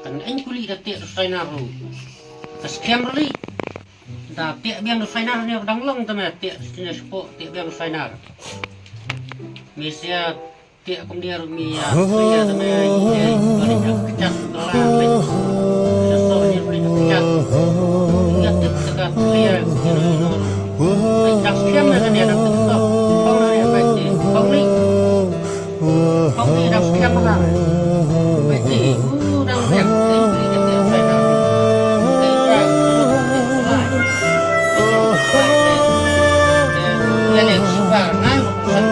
Kan anh kuli da tiak sai na ru. Tas kem ri. Da tiak biang sai na ni dang long ta me tiak sini sepo tiak biang sai na. Misia tiak kum dia mi ya. Ya ta me ye bari nak kecas la le. So ni bari nak kecas. Ya tiak dekat dia. Ai tak kem na ni dak tu. Kau na ya baik ni. Kau ni dak kem na. Baik ni. Đang đẹp cái phải là cái này và ngay một phần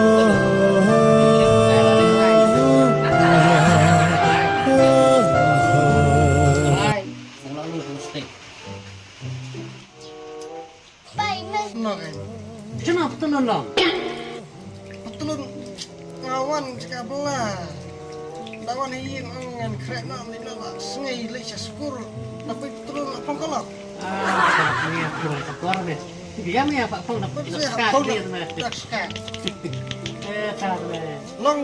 kenapa telur lang? Telur ngawan sekabelah. Lawan iin angan krek nak nila sengai leca syukur tapi telur apa kalau? Ini aku takor deh. Dia me apa pun dapat sekat dia tu. Sekat. Tak deh. Long.